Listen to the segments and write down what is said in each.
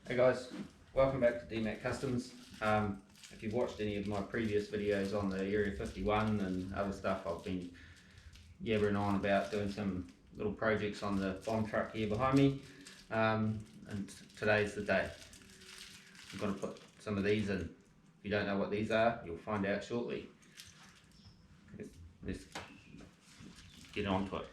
Hey guys, welcome back to DMAC Customs. If you've watched any of my previous videos on the Area 51 and other stuff, I've been yabbering on about doing some little projects on the Bombtruck here behind me, and today's the day. I'm going to put some of these in. If you don't know what these are, you'll find out shortly. Let's get on to it.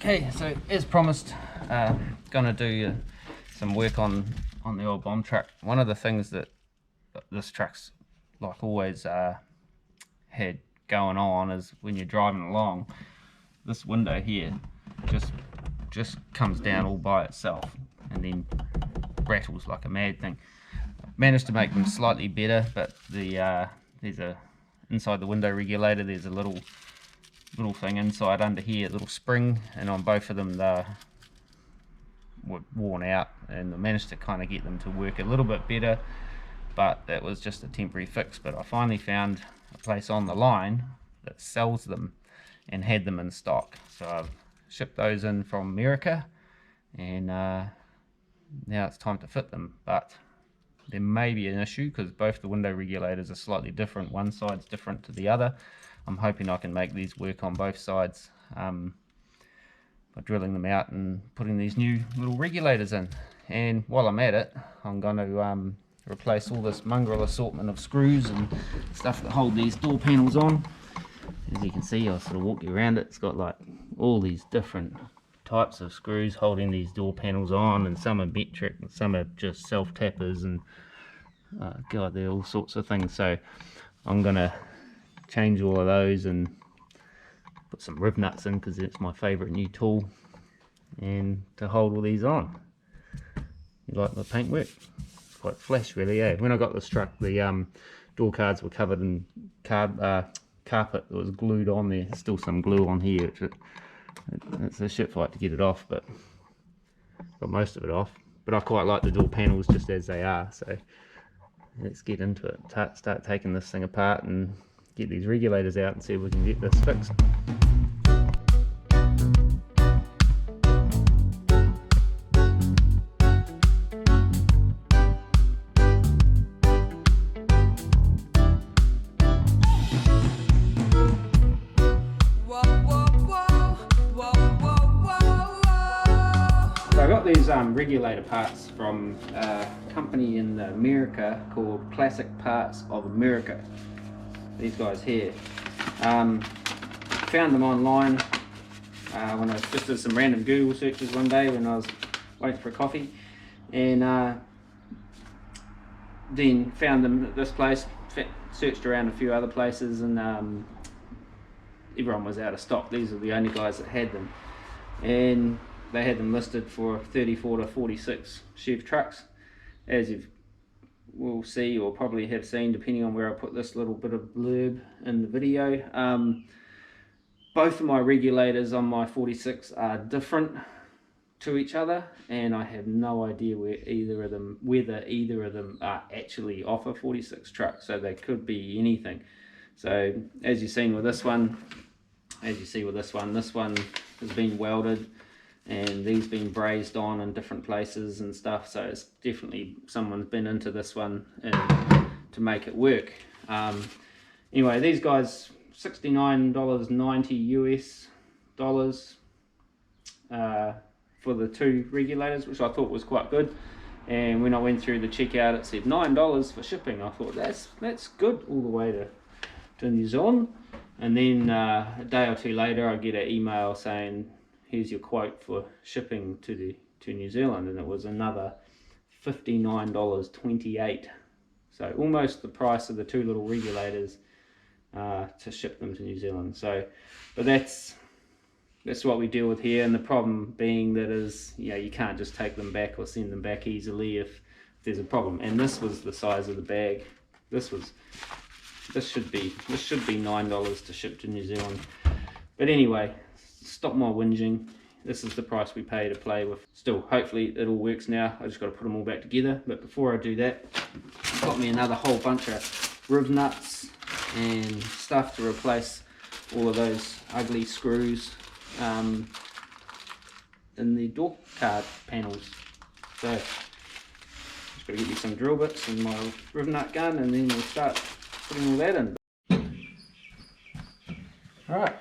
Okay, so as promised, gonna do some work on the old Bombtruck. One of the things that this truck's like always had going on is when you're driving along, this window here just comes down all by itself and then rattles like a mad thing. Managed to make them slightly better, but there's a inside the window regulator, there's a little thing inside under here, a little spring, and on both of them they were worn out, and I managed to kind of get them to work a little bit better, but that was just a temporary fix. But I finally found a place on the line that sells them and had them in stock, so I've shipped those in from America, and now it's time to fit them. But there may be an issue because both the window regulators are slightly different. One side's different to the other. I'm hoping I can make these work on both sides by drilling them out and putting these new little regulators in. And while I'm at it, I'm going to replace all this mongrel assortment of screws and stuff that hold these door panels on. As you can see, I'll sort of walk you around it. It's got like all these different types of screws holding these door panels on, and some are metric and some are just self-tappers, and God, they're all sorts of things. So I'm going to change all of those and put some riv-nuts in because it's my favourite new tool, and to hold all these on. You like the paintwork? It's quite flash really, eh? When I got this truck, the door cards were covered in carpet that was glued on there. There's still some glue on here. It's a shit fight to get it off, but got most of it off. But I quite like the door panels just as they are, so let's get into it. Start taking this thing apart and get these regulators out and see if we can get this fixed. So I got these regulator parts from a company in America called Classic Parts of America. These guys here. Found them online when I just did some random Google searches one day when I was waiting for a coffee, and then found them at this place. Searched around a few other places, and everyone was out of stock. These are the only guys that had them, and they had them listed for 34 to 46 chef trucks, as you will see or probably have seen depending on where I put this little bit of blurb in the video. Both of my regulators on my 46 are different to each other, and I have no idea whether either of them are actually off a 46 truck, so they could be anything. So as you've seen with this one, this one has been welded, and these been brazed on in different places and stuff, so it's definitely someone's been into this one to make it work. Anyway, these guys, $69.90 US dollars for the two regulators, which I thought was quite good. And when I went through the checkout, it said $9 for shipping. I thought that's good all the way to New Zealand. And then a day or two later, I get an email saying, here's your quote for shipping to New Zealand, and it was another $59.28, so almost the price of the two little regulators to ship them to New Zealand. So, but that's what we deal with here, and the problem being that is, you can't just take them back or send them back easily if there's a problem. And this was the size of the bag. This should be $9 to ship to New Zealand. But anyway, stop my whinging. This is the price we pay to play with. Still, hopefully it all works now. I just got to put them all back together. But before I do that, I've got me another whole bunch of riv nuts and stuff to replace all of those ugly screws in the door card panels. So just got to get me some drill bits and my riv nut gun, and then we'll start putting all that in. Alright,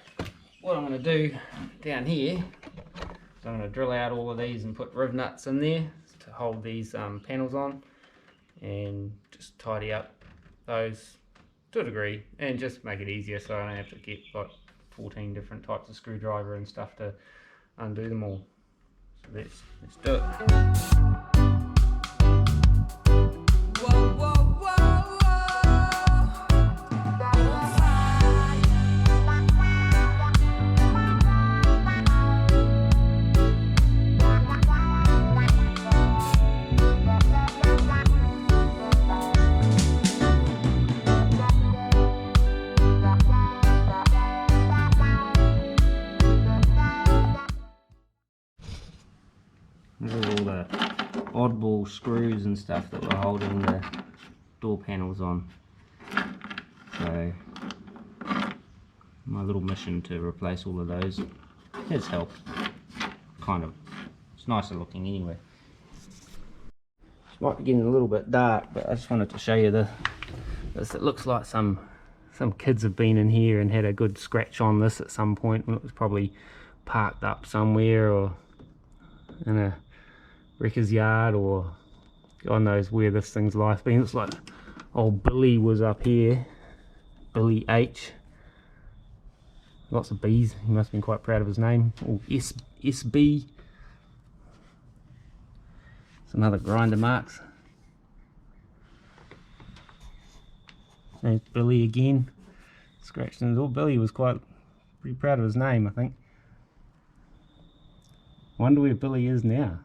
what I'm going to do down here, so I'm going to drill out all of these and put riv nuts in there to hold these panels on, and just tidy up those to a degree and just make it easier so I don't have to get like 14 different types of screwdriver and stuff to undo them all. So let's do it. These are all the oddball screws and stuff that were holding the door panels on. So my little mission to replace all of those has helped. Kind of. It's nicer looking anyway. It might be getting a little bit dark, but I just wanted to show you this. It looks like some kids have been in here and had a good scratch on this at some point when it was probably parked up somewhere or in a wrecker's yard, or God knows where this thing's life been. It's like old Billy was up here, Billy H. Lots of B's. He must have been quite proud of his name. Or SB. Some other grinder marks. There's Billy again. Scratched in his all. Billy was pretty proud of his name, I think. Wonder where Billy is now.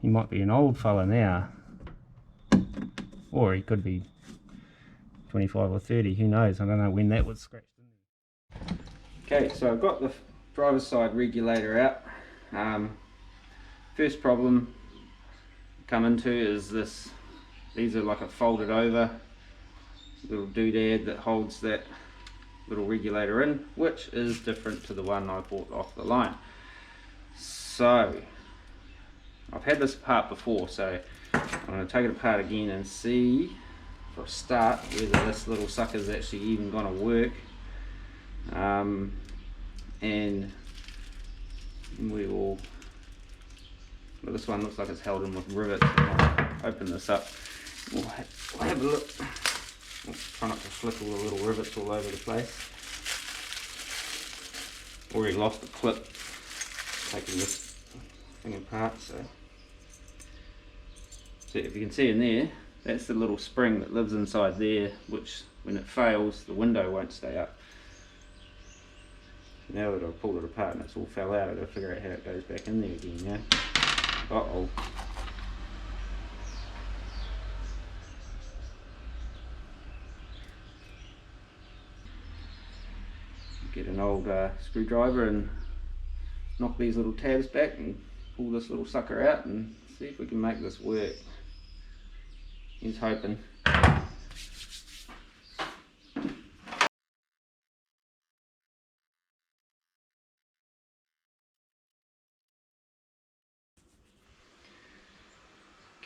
He might be an old fella now, or he could be 25 or 30, who knows. I don't know when that was scratched in there. Okay, so I've got the driver's side regulator out. First problem come into is this. These are like a folded over little doodad that holds that little regulator in, which is different to the one I bought off the line. So I've had this apart before, so I'm going to take it apart again and see for a start whether this little sucker is actually even going to work. And we will, well, this one looks like it's held in with rivets. I'll open this up, we'll have a look. I'll try not to flick all the little rivets all over the place. Already lost the clip taking this thing apart, so if you can see in there, that's the little spring that lives inside there, which when it fails the window won't stay up. Now that I've pulled it apart and it's all fell out, I've got to figure out how it goes back in there again, yeah? Uh-oh. Get an old screwdriver and knock these little tabs back and pull this little sucker out and see if we can make this work. He's hoping.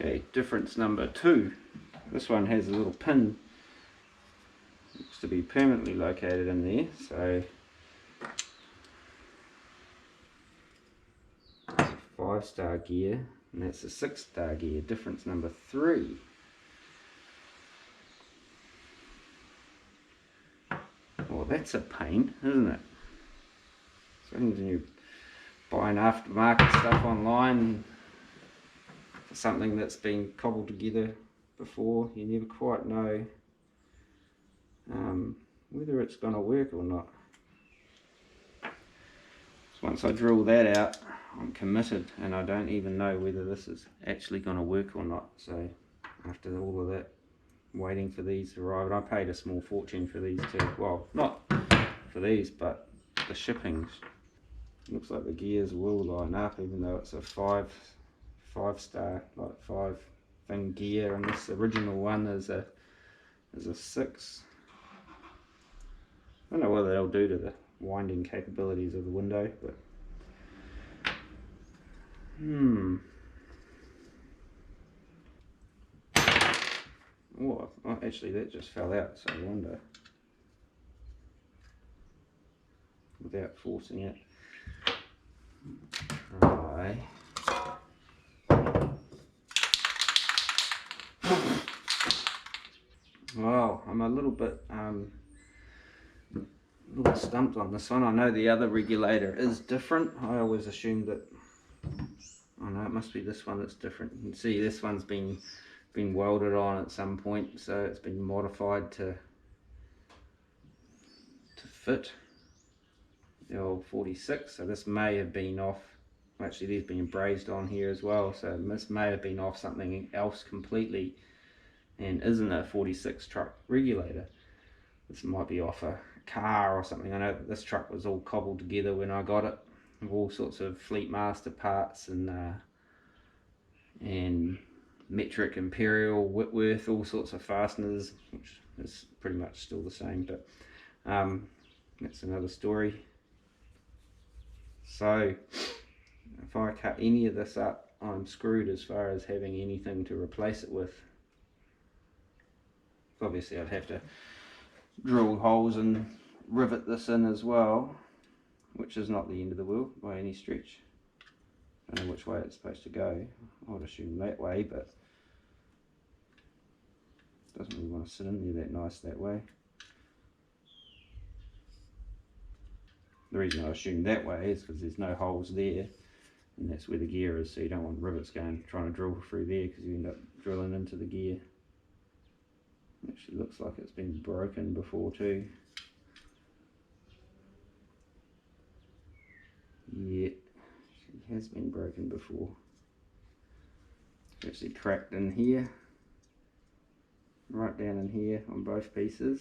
Okay, difference number 2. This one has a little pin. Looks to be permanently located in there, so that's a 5-star gear and that's a 6-star gear. Difference number 3. Well, that's a pain, isn't it? So when you're buying aftermarket stuff online for something that's been cobbled together before, you never quite know whether it's going to work or not. So once I drill that out, I'm committed, and I don't even know whether this is actually going to work or not. So after all of that waiting for these to arrive, and I paid a small fortune for these too. Well, not for these, but the shipping looks like the gears will line up, even though it's a five star, like 5 thing gear, and this original one is a 6. I don't know what they'll do to the winding capabilities of the window, but oh, actually that just fell out, so I wonder, without forcing it, try. Well, I'm a little bit stumped on this one. I know the other regulator is different. I always assumed that, oh no, it must be this one that's different. You can see this one's been welded on at some point, so it's been modified to fit the old 46. So this may have been off, actually these been brazed on here as well, so this may have been off something else completely and isn't a 46 truck regulator. This might be off a car or something. I know that this truck was all cobbled together when I got it, with all sorts of Fleet Master parts and metric, imperial, Whitworth, all sorts of fasteners, which is pretty much still the same, but that's another story. So if I cut any of this up, I'm screwed as far as having anything to replace it with. Obviously I'd have to drill holes and rivet this in as well, which is not the end of the world by any stretch. I don't know which way it's supposed to go. I would assume that way, but it doesn't really want to sit in there that nice that way. The reason I assume that way is because there's no holes there, and that's where the gear is, so you don't want rivets trying to drill through there, because you end up drilling into the gear. Actually looks like it's been broken before too. Yeah, it has been broken before. It's actually cracked in here, right down in here on both pieces.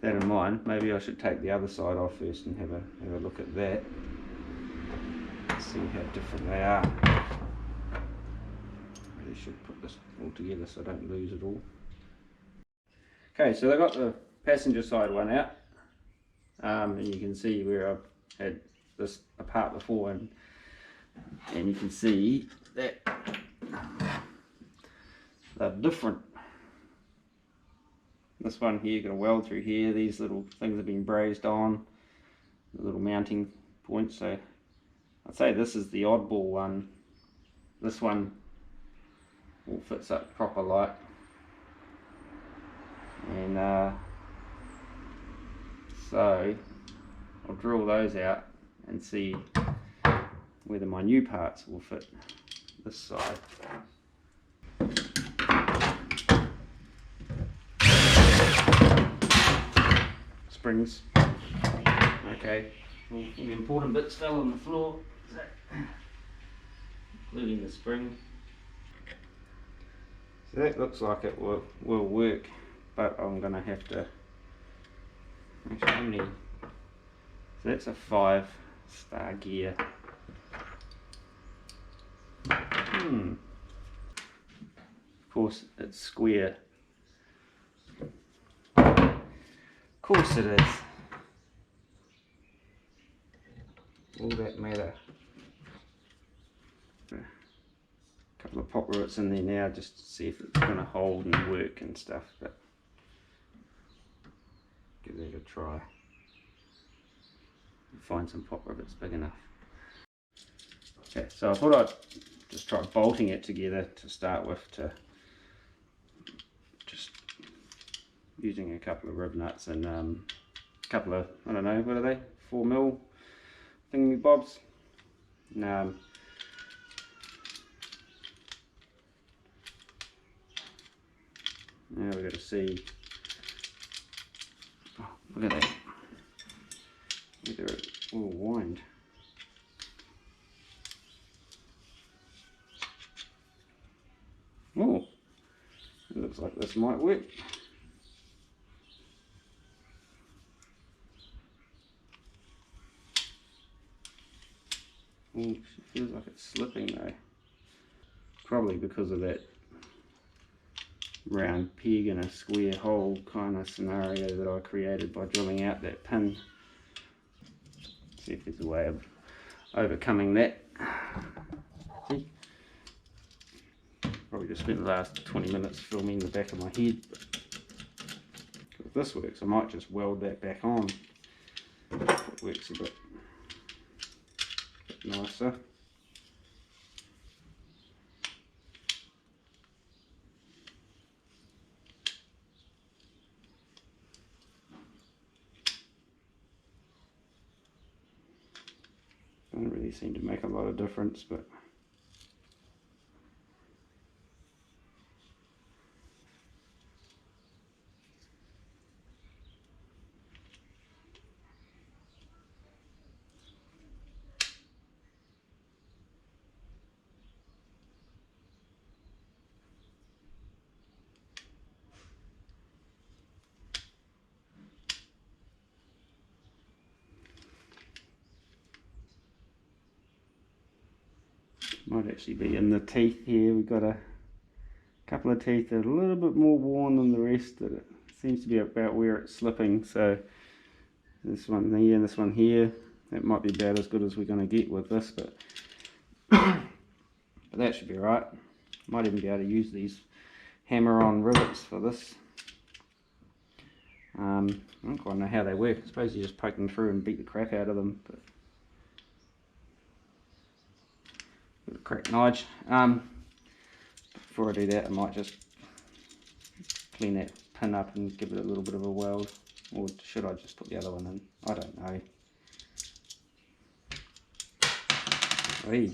That in mind, maybe I should take the other side off first and have a look at that. See how different they are. Really should put this all together so I don't lose it all. Okay, so I got the passenger side one out, and you can see where I've had this apart before, and you can see that they're different. This one here, got a weld through here, these little things have been brazed on, the little mounting points, so I'd say this is the oddball one. This one all fits up proper like, and so I'll drill those out and see whether my new parts will fit this side. Springs. Okay, all the important bits fell on the floor, including the spring. So that looks like it will work, but I'm going to have to, actually how many, so that's a 5-star gear. Of course it's square. Of course it is. All that matter. A couple of pop rivets in there now just to see if it's going to hold and work and stuff, but give that a try. Find some pop rivets big enough. Okay, so I thought I'd just try bolting it together to start with, to just using a couple of rib nuts and a couple of, I don't know, what are they, 4mm thingy bobs. Now we've got to see, oh, look at that, whether it will wind. Oh, it looks like this might work. Oh, she feels like it's slipping though. Probably because of that round peg in a square hole kind of scenario that I created by drilling out that pin. See if there's a way of overcoming that. See? Probably just spent the last 20 minutes filming the back of my head. If this works, I might just weld that back on. It works a bit nicer. Doesn't really seem to make a lot of difference, but might actually be in the teeth here. We've got a couple of teeth that are a little bit more worn than the rest. That it seems to be about where it's slipping. So this one here and this one here, that might be about as good as we're going to get with this, but that should be right. Might even be able to use these hammer-on rivets for this. I don't quite know how they work. I suppose you just poke them through and beat the crap out of them. But crack nudge. Before I do that, I might just clean that pin up and give it a little bit of a weld. Or should I just put the other one in? I don't know. Whee.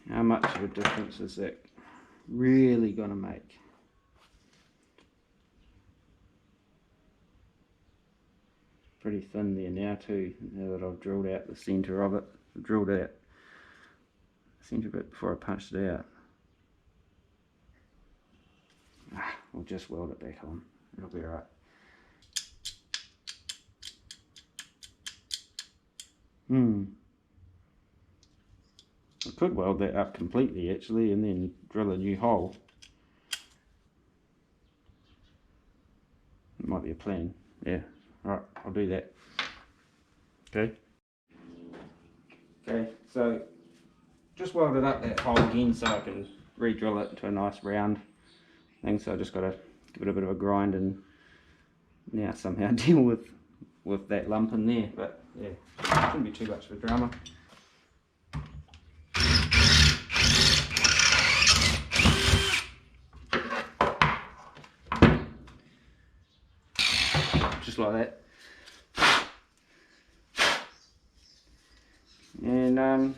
How much of a difference is that really going to make? Pretty thin there now too, now that I've drilled out the centre of it. I drilled out the centre bit before I punched it out. We'll just weld it back on, it'll be alright. I could weld that up completely actually and then drill a new hole. It might be a plan, yeah. Alright, I'll do that. Okay, so just welded up that hole again so I can re-drill it into a nice round thing. So I just got to give it a bit of a grind and now somehow deal with that lump in there. But yeah, shouldn't be too much of a drama. Just like that. And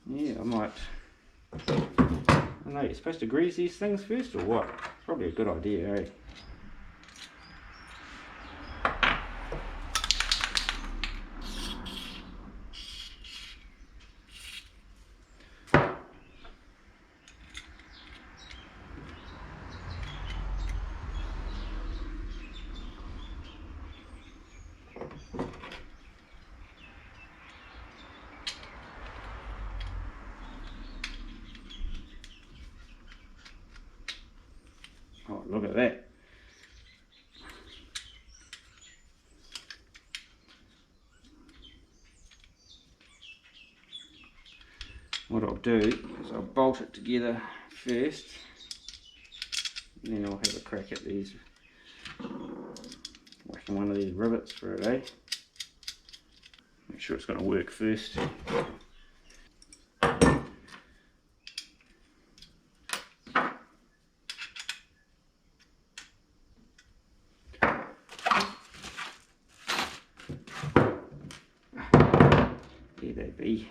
yeah, I might, I don't know, you're supposed to grease these things first or what? Probably a good idea, eh? Oh, look at that. What I'll do is I'll bolt it together first, and then I'll have a crack at these, whacking one of these rivets for it, eh? Make sure it's going to work first. There they be.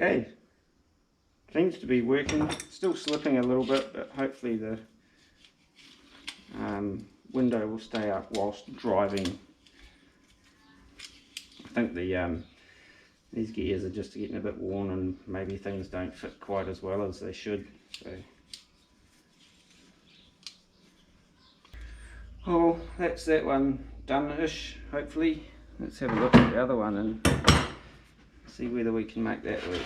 Okay, seems to be working. Still slipping a little bit, but hopefully the window will stay up whilst driving. I think the these gears are just getting a bit worn and maybe things don't fit quite as well as they should. So, oh, that's that one done-ish, hopefully. Let's have a look at the other one and see whether we can make that work.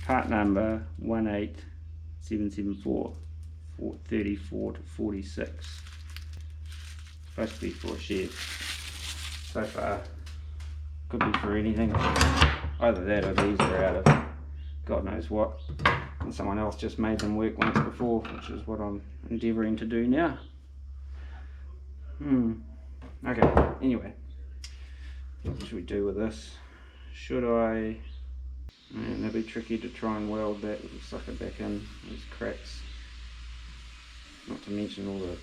Part number 18774, 34 to 46. Supposed to be for a shed. So far, could be for anything. Either that or these are out of God knows what. And someone else just made them work once before, which is what I'm endeavouring to do now. Okay, anyway. What should we do with this? Should I... Man, that'd be tricky to try and weld that with the sucker back in. These cracks. Not to mention all the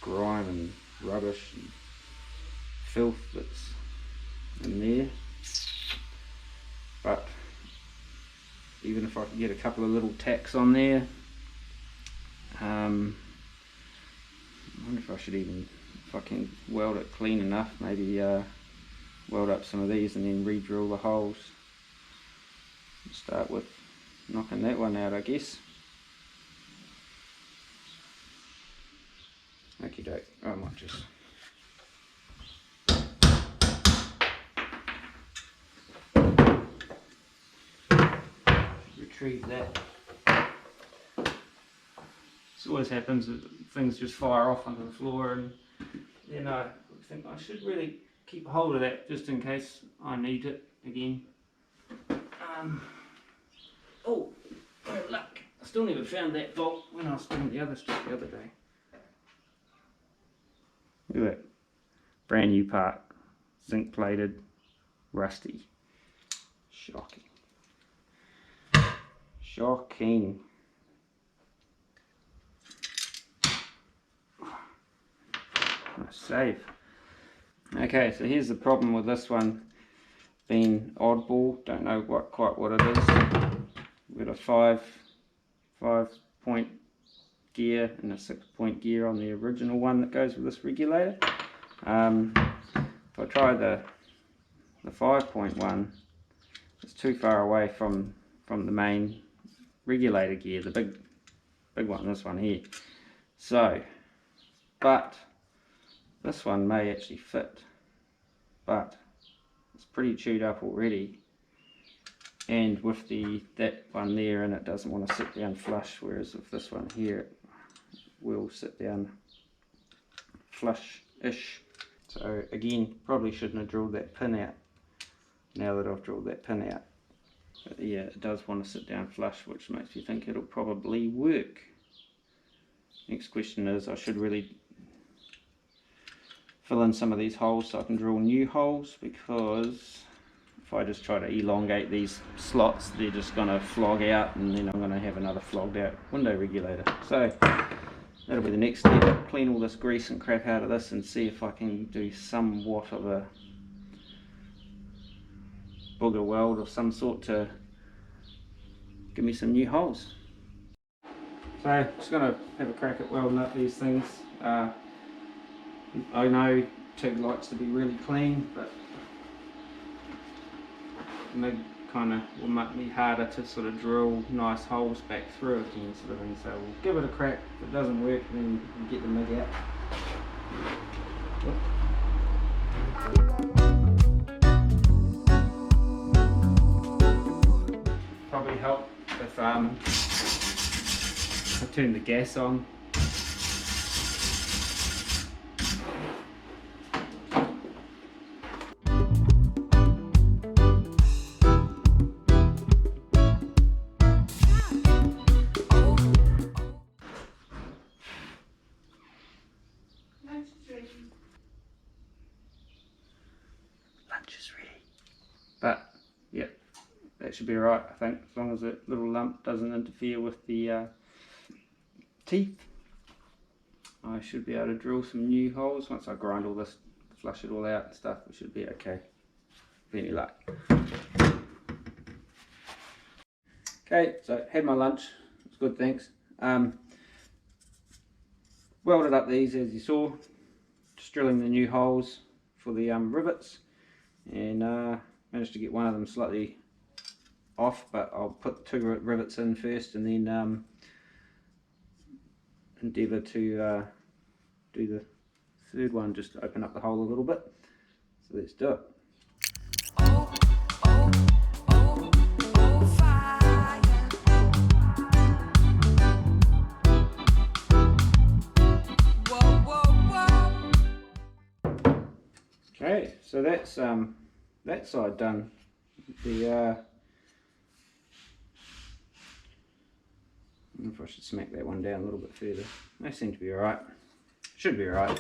grime and rubbish and filth that's in there. But even if I could get a couple of little tacks on there, I wonder if I should even, if I can weld it clean enough, maybe weld up some of these and then re-drill the holes. Start with knocking that one out, I guess. Okie doke, I might just retrieve that. This always happens, things just fire off onto the floor, and then I think I should really keep hold of that just in case I need it again. Oh, no luck. I still never found that bolt when I was doing the other stuff the other day. Look at that. Brand new part. Zinc plated. Rusty. Shocking. Shocking. Nice save. Okay, so here's the problem with this one being oddball. Don't know quite what it is. We've got a 5-point gear and a 6-point gear on the original one that goes with this regulator. If I try the 5-point one, it's too far away from the main regulator gear, the big one, this one here. So, but this one may actually fit, but it's pretty chewed up already, and with that one there, and it doesn't want to sit down flush, whereas with this one here it will sit down flush-ish. So again, probably shouldn't have drilled that pin out now that I've drilled that pin out. But yeah, it does want to sit down flush, which makes me think it'll probably work. Next question is, I should really fill in some of these holes so I can drill new holes, because if I just try to elongate these slots, they're just going to flog out, and then I'm going to have another flogged out window regulator. So that'll be the next step. Clean all this grease and crap out of this and see if I can do somewhat of a booger weld of some sort to give me some new holes. So just going to have a crack at welding up these things. I know TIG likes to be really clean, but MIG kind of will make me harder to sort of drill nice holes back through again, sort of thing. So we'll give it a crack. If it doesn't work, then we'll get the MIG out. Probably help if I turn the gas on. Lunch is ready. But yeah, that should be alright, I think, as long as that little lump doesn't interfere with the teeth. I should be able to drill some new holes once I grind all this, flush it all out and stuff. It should be okay. any luck. Okay, so had my lunch, it's good, thanks. Welded up these as you saw, just drilling the new holes for the rivets, and managed to get one of them slightly off, but I'll put 2 rivets in first and then endeavour to do the third one, just to open up the hole a little bit. So let's do it. Okay, so that's that side done. The I don't know if I should smack that one down a little bit further. They seem to be alright. Should be alright.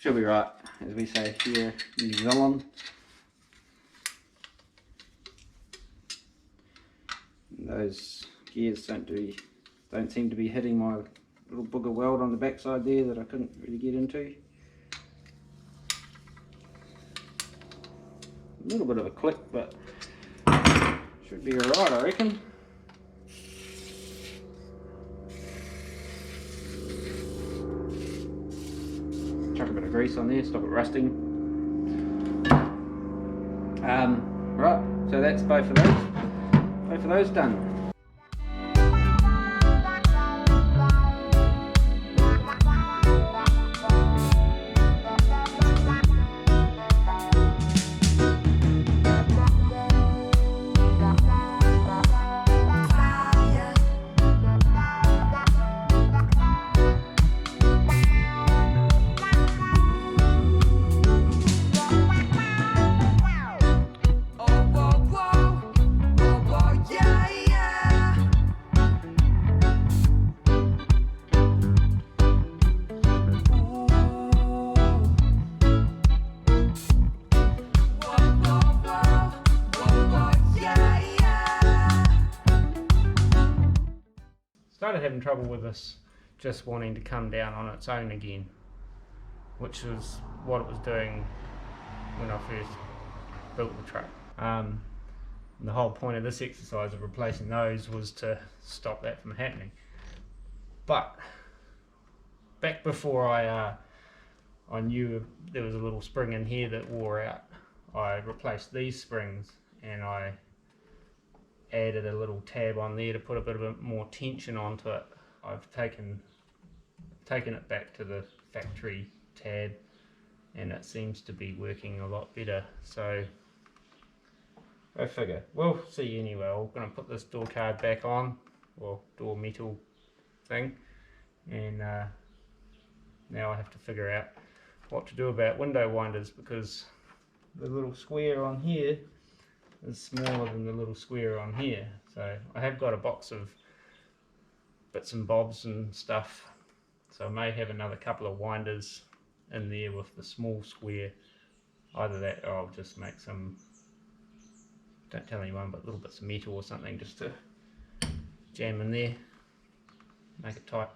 Should be right, as we say here in New Zealand. And those gears don't seem to be hitting my little booger weld on the backside there that I couldn't really get into. A little bit of a click, but should be alright, I reckon. Chuck a bit of grease on there, stop it rusting. Right, so that's both of those done. Started having trouble with this just wanting to come down on its own again, which is what it was doing when I first built the truck. The whole point of this exercise of replacing those was to stop that from happening. But back before I knew there was a little spring in here that wore out, I replaced these springs and I added a little tab on there to put a bit of more tension onto it. I've taken it back to the factory tab and it seems to be working a lot better, so go figure. We'll see anyway. I'm going to put this door card back on, or door metal thing, and now I have to figure out what to do about window winders, because the little square on here is smaller than the little square on here. So I have got a box of bits and bobs and stuff, so I may have another couple of winders in there with the small square. Either that or I'll just make some, don't tell anyone, but little bits of metal or something just to jam in there, make it tight.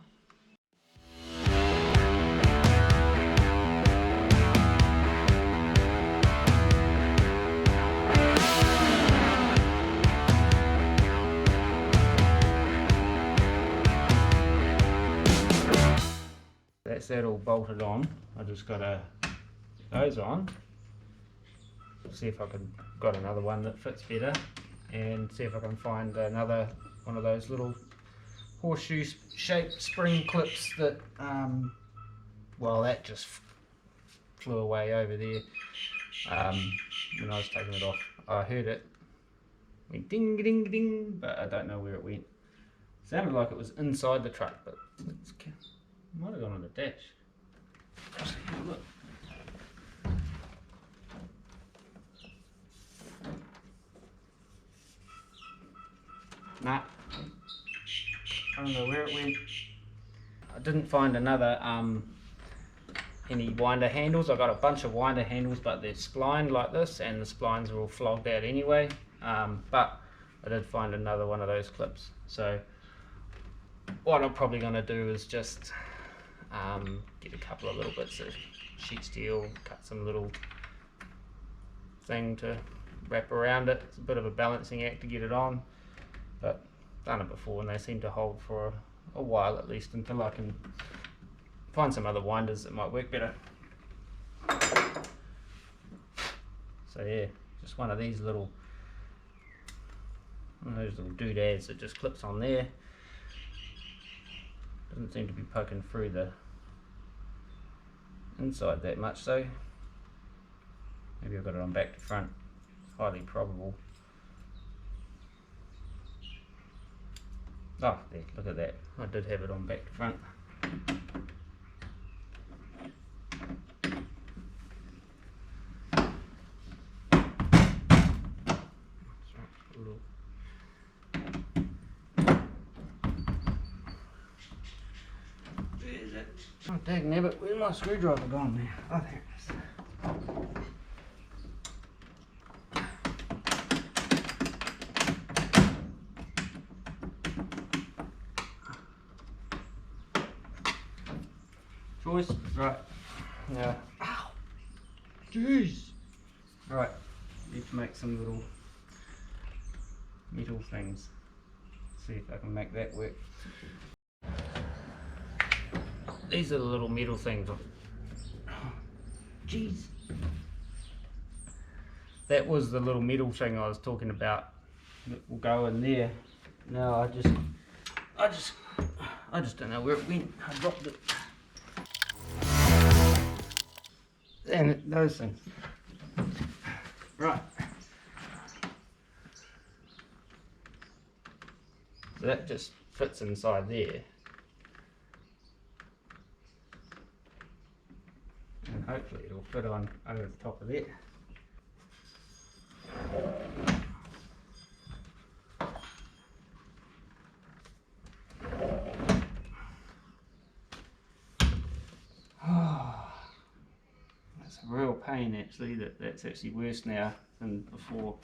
That's that all bolted on. I just got to get those on, see if I got another one that fits better, and see if I can find another one of those little horseshoe shaped spring clips that well, that just flew away over there when I was taking it off. I heard it went ding ding ding, but I don't know where it went. Sounded like it was inside the truck, but it's might have gone on the dash. Just have a look. Nah, I don't know where it went. I didn't find another any winder handles. I got a bunch of winder handles, but they're splined like this, and the splines are all flogged out anyway. But I did find another one of those clips. So what I'm probably going to do is just get a couple of little bits of sheet steel, cut some little thing to wrap around it. It's a bit of a balancing act to get it on, but done it before and they seem to hold for a while, at least until I can find some other winders that might work better. So yeah, just one of these little, those little doodads that just clips on there. Doesn't seem to be poking through the inside that much, so maybe I've got it on back to front. It's highly probable. Oh, there, look at that. I did have it on back to front. Where's it? Oh, dang nabbit, where's my screwdriver gone there? Oh, there it is. Choice, right. Now, ow! Jeez! Right, need to make some little metal things. See if I can make that work. These are the little metal things. Jeez. That was the little metal thing I was talking about that will go in there. No, I just don't know where it went. I dropped it. And those things. Right. So that just fits inside there. And hopefully it'll fit on over the top of it. That's a real pain actually, that's actually worse now than before.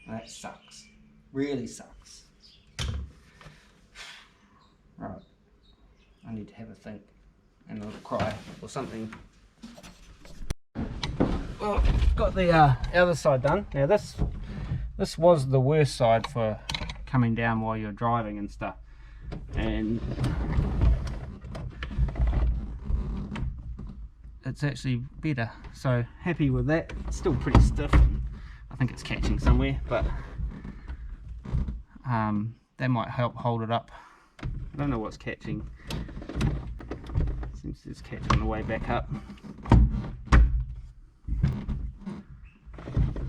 That sucks. Really sucks. Right. I need to have a think and a little cry or something. Well, got the other side done. Now this was the worst side for coming down while you're driving and stuff. And it's actually better. So happy with that. It's still pretty stiff. I think it's catching somewhere, but that might help hold it up. I don't know what's catching. Seems it's catching on the way back up.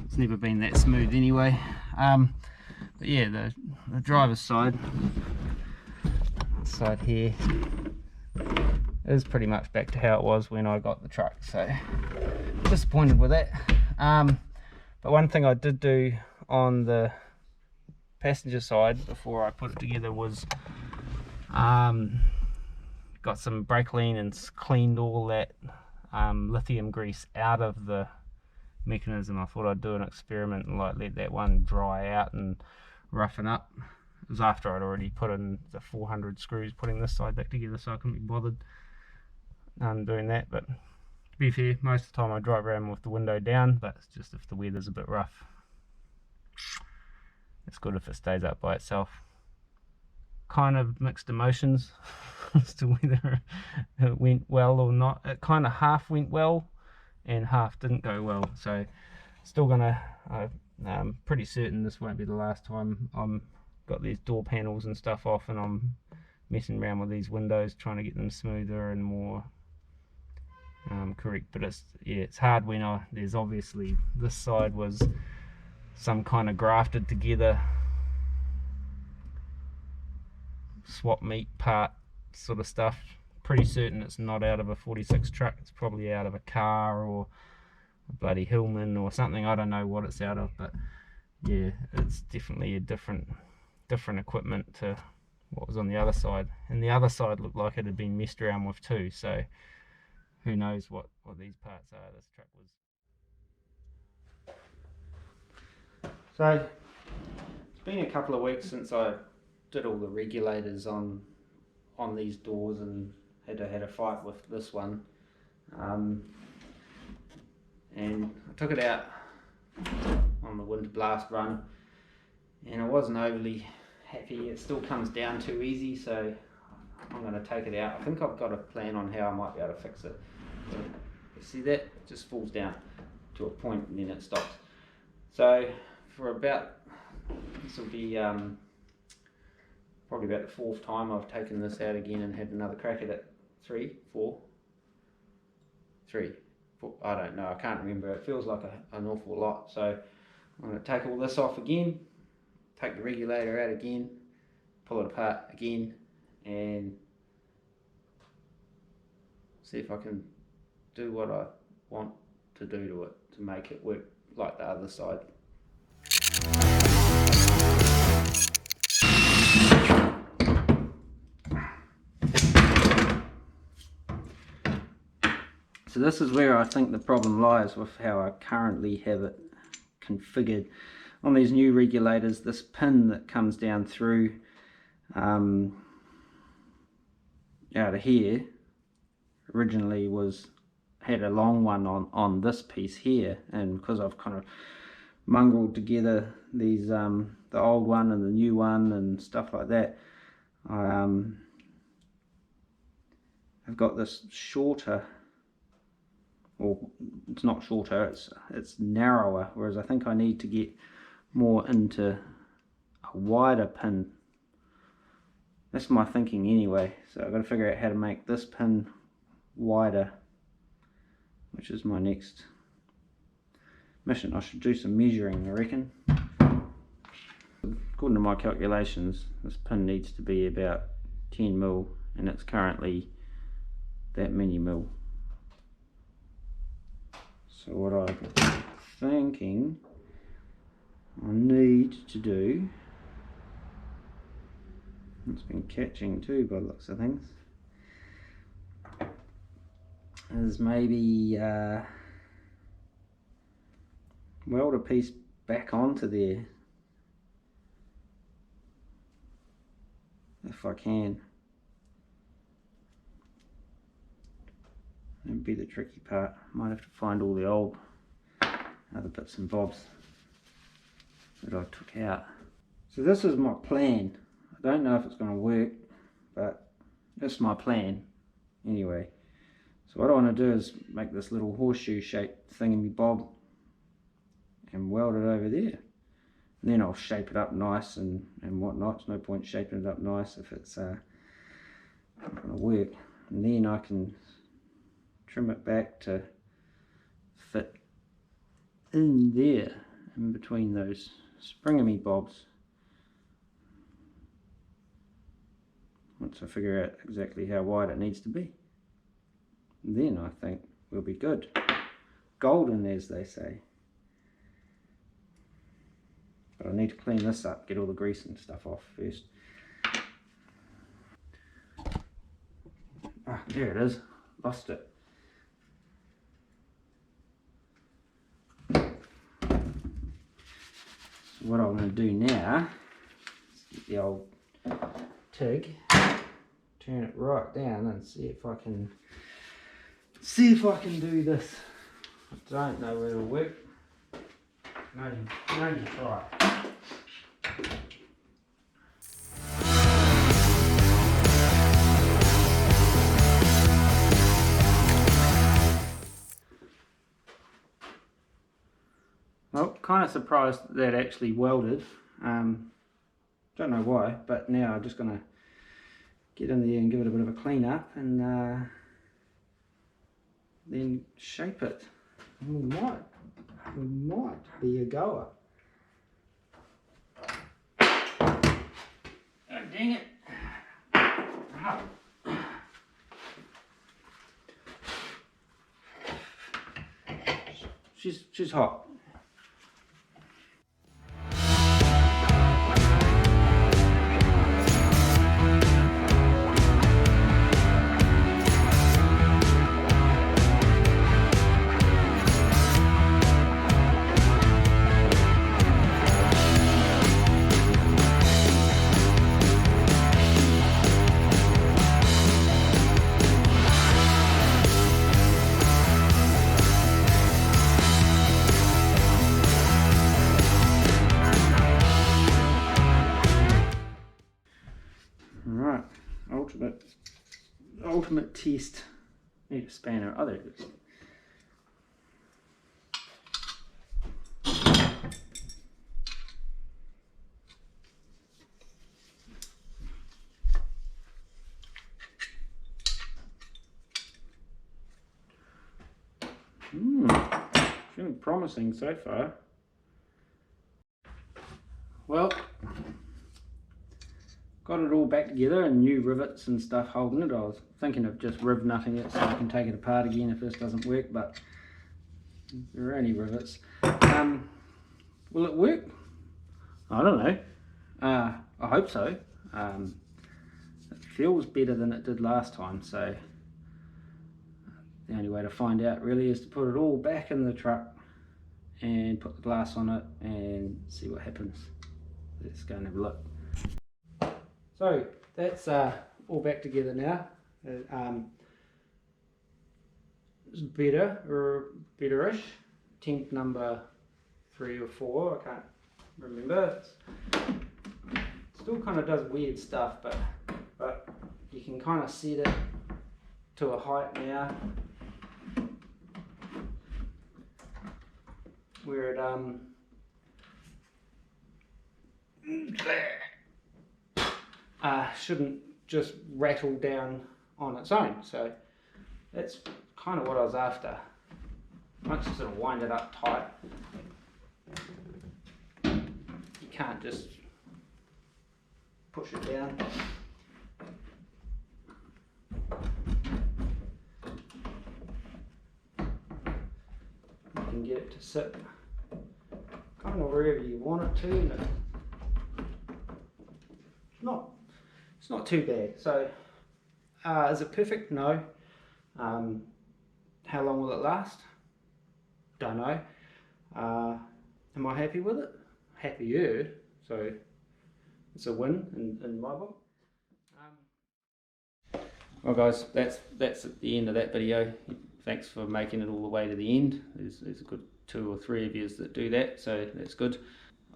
It's never been that smooth anyway. But yeah, the driver's side here is pretty much back to how it was when I got the truck. So disappointed with that. But one thing I did do on the passenger side before I put it together was got some brake clean and cleaned all that lithium grease out of the mechanism. I thought I'd do an experiment and like let that one dry out and roughen up. It was after I'd already put in the 400 screws putting this side back together, so I couldn't be bothered doing that. But to be fair, most of the time I drive around with the window down, but it's just if the weather's a bit rough. It's good if it stays up by itself. Kind of mixed emotions as to whether it went well or not. It kind of half went well and half didn't go well, so still gonna I'm pretty certain this won't be the last time I'm got these door panels and stuff off and I'm messing around with these windows trying to get them smoother and more correct. But it's hard when there's obviously this side was some kind of grafted together swap meat part sort of stuff. Pretty certain it's not out of a 46 truck, it's probably out of a car or a bloody Hillman or something. I don't know what it's out of, but yeah, it's definitely a different equipment to what was on the other side, and the other side looked like it had been messed around with too, so who knows what these parts are. This truck was so it's been a couple of weeks since I did all the regulators on these doors and had a fight with this one. And I took it out on the winter blast run and I wasn't overly happy. It still comes down too easy, so I'm going to take it out. I think I've got a plan on how I might be able to fix it. But you see that? It just falls down to a point and then it stops. So for about, this will be probably about the 4th time I've taken this out again and had another crack at it. 3, 4, I don't know, I can't remember. It feels like an awful lot. So I'm going to take all this off again, take the regulator out again, pull it apart again, and see if I can do what I want to do to it to make it work like the other side. So this is where I think the problem lies with how I currently have it configured. On these new regulators, this pin that comes down through out of here originally had a long one on this piece here, and because I've kind of mongreled together these the old one and the new one and stuff like that, I've got this shorter, or it's not shorter, it's narrower, whereas I think I need to get more into a wider pin. That's my thinking anyway. So I've got to figure out how to make this pin wider, which is my next mission. I should do some measuring, I reckon. According to my calculations, this pin needs to be about 10 mil, and it's currently that many mil. So what I'm thinking I need to do, it's been catching too by the looks of things, is maybe weld a piece back onto there if I can. That'd be the tricky part. Might have to find all the old other bits and bobs that I took out. So this is my plan. I don't know if it's going to work, but it's my plan anyway. So what I want to do is make this little horseshoe shaped thingamy-bob and weld it over there. And then I'll shape it up nice and whatnot. There's no point shaping it up nice if it's not going to work. And then I can trim it back to fit in there, in between those springamy-bobs. Once I figure out exactly how wide it needs to be, then I think we'll be good. Golden, as they say. But I need to clean this up, get all the grease and stuff off first. Ah, there it is. Lost it. So what I'm going to do now is get the old TIG, turn it right down and see if I can do this. I don't know whether it'll work. No need to try. Well, kind of surprised that actually welded. Don't know why, but now I'm just going to get in there and give it a bit of a clean up and then shape it. And we might be a goer. Oh, dang it. Oh. She's hot. ultimate test. Need a spanner. Oh, there it is. Feeling promising so far. Well, got it all back together and new rivets and stuff holding it. I was thinking of just riv-nutting it so I can take it apart again if this doesn't work, but there are only rivets. Will it work? I don't know. I hope so. It feels better than it did last time, so the only way to find out really is to put it all back in the truck and put the glass on it and see what happens. Let's go and have a look. So that's all back together now. It's better, or better-ish. Temp number 3 or 4, I can't remember. It still kind of does weird stuff, but you can kind of set it to a height now where it shouldn't just rattle down on its own. So that's kind of what I was after. Once you sort of wind it up tight, you can't just push it down. You can get it to sit kind of wherever you want it to. And it's not too bad. So is it perfect? No. How long will it last? Don't know. Am I happy with it? Happier. So it's a win in my book. Well guys, that's at the end of that video. Thanks for making it all the way to the end. There's a good 2 or 3 of you that do that, so that's good.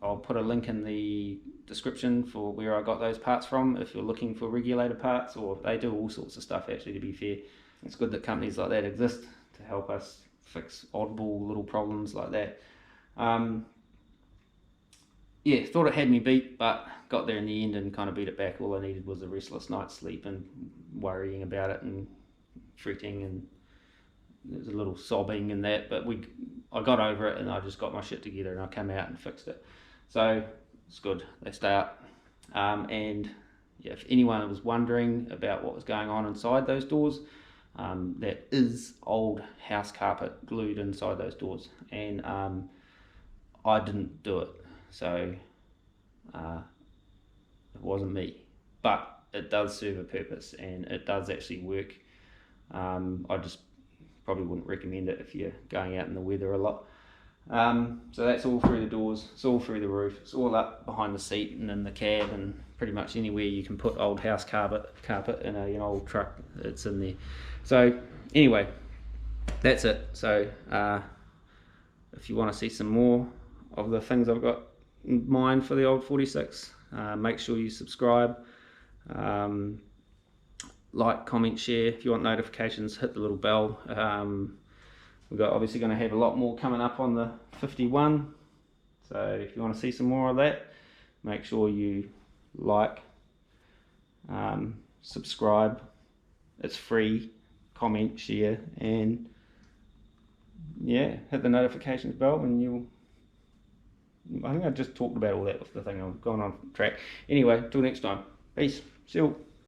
I'll put a link in the description for where I got those parts from if you're looking for regulator parts, or they do all sorts of stuff actually, to be fair. It's good that companies like that exist to help us fix oddball little problems like that. Yeah, thought it had me beat, but got there in the end and kind of beat it back. All I needed was a restless night's sleep and worrying about it and fretting, and there's a little sobbing and that, but I got over it and I just got my shit together and I came out and fixed it. So it's good, they stay up. And yeah, if anyone was wondering about what was going on inside those doors, that is old house carpet glued inside those doors, and I didn't do it, so it wasn't me, but it does serve a purpose and it does actually work. I just probably wouldn't recommend it if you're going out in the weather a lot. So that's all through the doors, it's all through the roof, it's all up behind the seat and in the cab, and pretty much anywhere you can put old house carpet in an old truck, it's in there. So anyway, that's it. So if you want to see some more of the things I've got in mind for the old 46, make sure you subscribe, like, comment, share. If you want notifications, hit the little bell. We've got obviously going to have a lot more coming up on the 51, so if you want to see some more of that, make sure you like, subscribe, it's free, comment, share, and yeah, hit the notifications bell and I think I just talked about all that with the thing. I'm going on track. Anyway, till next time, peace, see you.